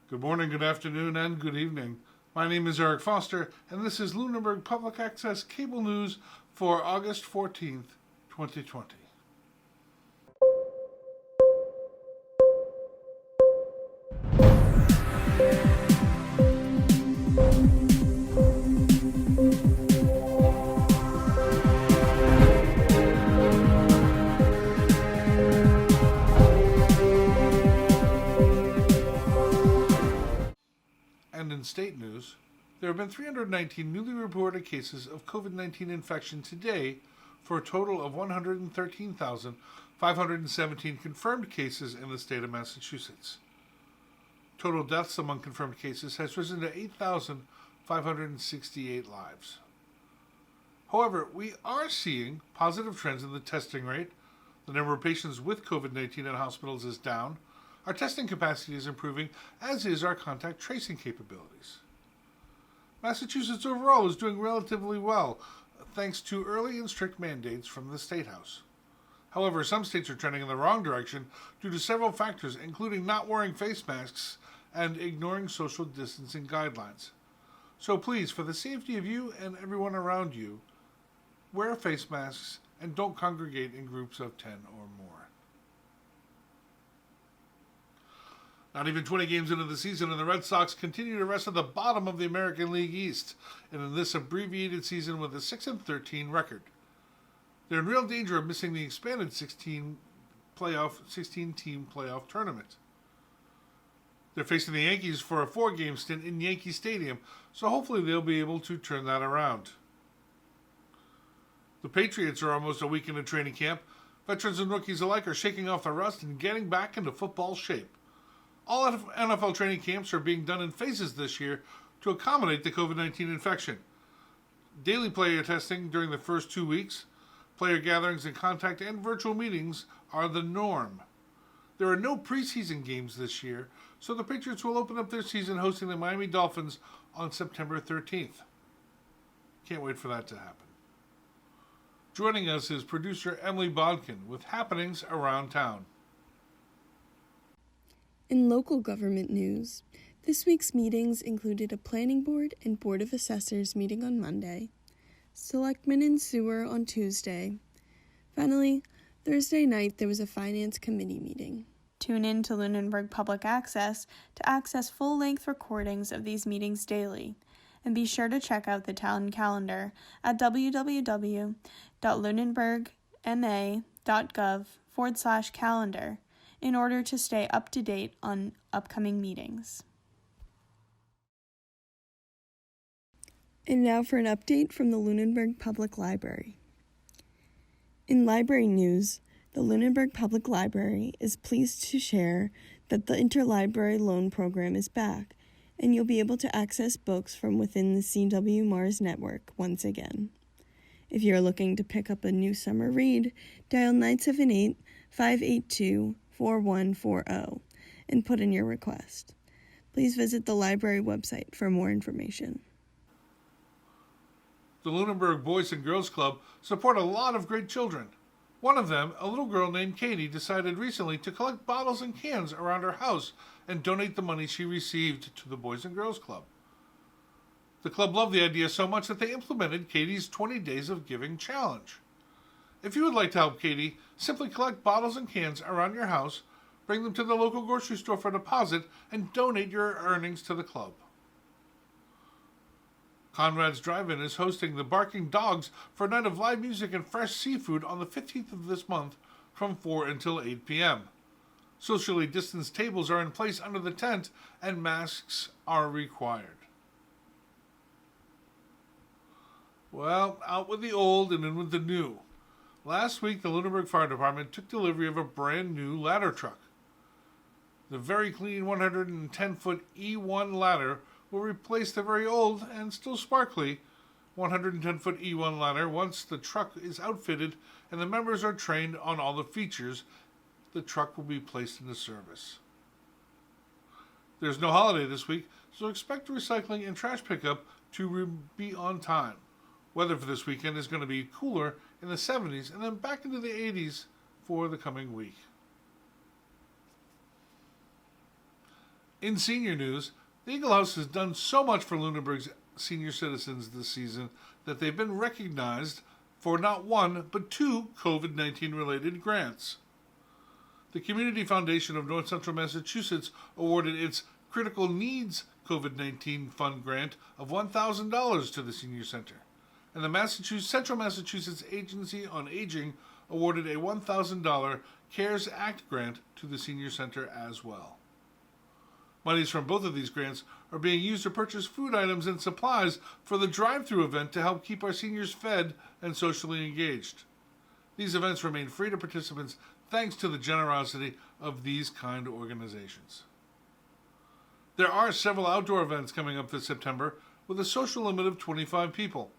Good morning, good afternoon, and good evening. My name is Eric Foster, and this is Lunenburg Public Access Cable News for August 14th, 2020. And in state news, there have been 319 newly reported cases of COVID-19 infection today for a total of 113,517 confirmed cases in the state of Massachusetts. Total deaths among confirmed cases has risen to 8,568 lives. However, we are seeing positive trends in the testing rate. The number of patients with COVID-19 in hospitals is down. Our testing capacity is improving, as is our contact tracing capabilities. Massachusetts overall is doing relatively well, thanks to early and strict mandates from the State House. However, some states are trending in the wrong direction due to several factors, including not wearing face masks and ignoring social distancing guidelines. So please, for the safety of you and everyone around you, wear face masks and don't congregate in groups of 10 or more. Not even 20 games into the season, and the Red Sox continue to rest at the bottom of the American League East, and in this abbreviated season with a 6-13 record. They're in real danger of missing the expanded 16-team playoff tournament. They're facing the Yankees for a 4-game stint in Yankee Stadium, so hopefully they'll be able to turn that around. The Patriots are almost a week into training camp. Veterans and rookies alike are shaking off the rust and getting back into football shape. All NFL training camps are being done in phases this year to accommodate the COVID-19 infection. Daily player testing during the first 2 weeks, player gatherings and contact and virtual meetings are the norm. There are no preseason games this year, so the Patriots will open up their season hosting the Miami Dolphins on September 13th. Can't wait for that to happen. Joining us is producer Emily Bodkin with happenings around town. In local government news, this week's meetings included a planning board and board of assessors meeting on Monday, selectmen and sewer on Tuesday. Finally, Thursday night there was a finance committee meeting. Tune in to Lunenburg Public Access to access full-length recordings of these meetings daily, and be sure to check out the town calendar at www.lunenburgma.gov/calendar in order to stay up to date on upcoming meetings. And now for an update from the Lunenburg Public Library. In library news, the Lunenburg Public Library is pleased to share that the Interlibrary Loan Program is back, and you'll be able to access books from within the CW Mars network once again. If you're looking to pick up a new summer read, dial 978-582-4140 and put in your request. Please visit the library website for more information. The Lunenburg Boys and Girls Club support a lot of great children. One of them, a little girl named Katie, decided recently to collect bottles and cans around her house and donate the money she received to the Boys and Girls Club. The club loved the idea so much that they implemented Katie's 20 Days of Giving challenge. If you would like to help Katie, simply collect bottles and cans around your house, bring them to the local grocery store for deposit, and donate your earnings to the club. Conrad's Drive-In is hosting the Barking Dogs for a night of live music and fresh seafood on the 15th of this month from 4 until 8 p.m. Socially distanced tables are in place under the tent and masks are required. Well, out with the old and in with the new. Last week, the Lunenburg Fire Department took delivery of a brand new ladder truck. The very clean 110-foot E1 ladder will replace the very old and still sparkly 110-foot E1 ladder once the truck is outfitted and the members are trained on all the features. The truck will be placed into service. There's no holiday this week, so expect recycling and trash pickup to be on time. Weather for this weekend is going to be cooler in the 70s and then back into the 80s for the coming week. In senior news, the Eagle House has done so much for Lunenburg's senior citizens this season that they've been recognized for not one, but two COVID-19 related grants. The Community Foundation of North Central Massachusetts awarded its Critical Needs COVID-19 Fund grant of $1,000 to the Senior Center, and the Central Massachusetts Agency on Aging awarded a $1,000 CARES Act grant to the Senior Center as well. Monies from both of these grants are being used to purchase food items and supplies for the drive-through event to help keep our seniors fed and socially engaged. These events remain free to participants thanks to the generosity of these kind organizations. There are several outdoor events coming up this September with a social limit of 25 people.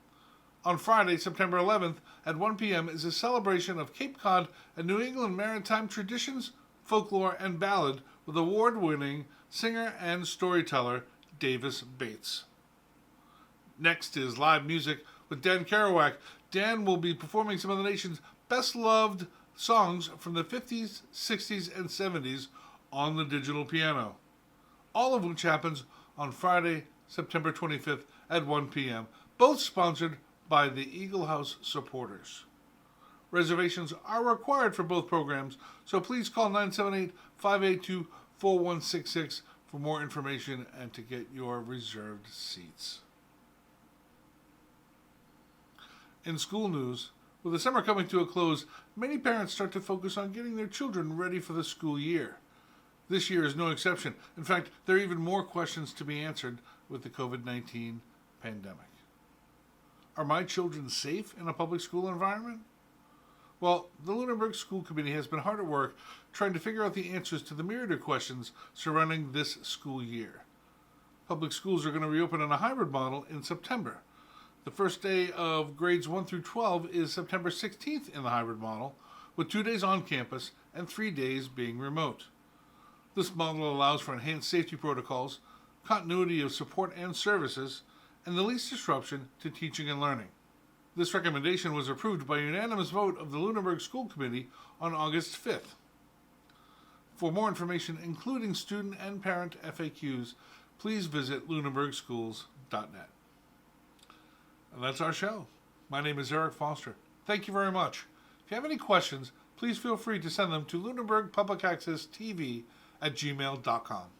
On Friday, September 11th at 1 p.m. is a celebration of Cape Cod and New England maritime traditions, folklore, and ballad with award-winning singer and storyteller Davis Bates. Next is live music with Dan Kerouac. Dan will be performing some of the nation's best-loved songs from the 50s, 60s, and 70s on the digital piano, all of which happens on Friday, September 25th at 1 p.m., both sponsored by the Eagle House supporters. Reservations are required for both programs, so please call 978-582-4166 for more information and to get your reserved seats. In school news, with the summer coming to a close, many parents start to focus on getting their children ready for the school year. This year is no exception. In fact, there are even more questions to be answered with the COVID-19 pandemic. Are my children safe in a public school environment? Well, the Lunenburg School Committee has been hard at work trying to figure out the answers to the myriad of questions surrounding this school year. Public schools are going to reopen on a hybrid model in September. The first day of grades 1 through 12 is September 16th in the hybrid model, with 2 days on campus and 3 days being remote. This model allows for enhanced safety protocols, continuity of support and services, and the least disruption to teaching and learning. This recommendation was approved by a unanimous vote of the Lunenburg School Committee on August 5th. For more information, including student and parent FAQs, please visit lunenburgschools.net. And that's our show. My name is Eric Foster. Thank you very much. If you have any questions, please feel free to send them to lunenburgpublicaccesstv@gmail.com.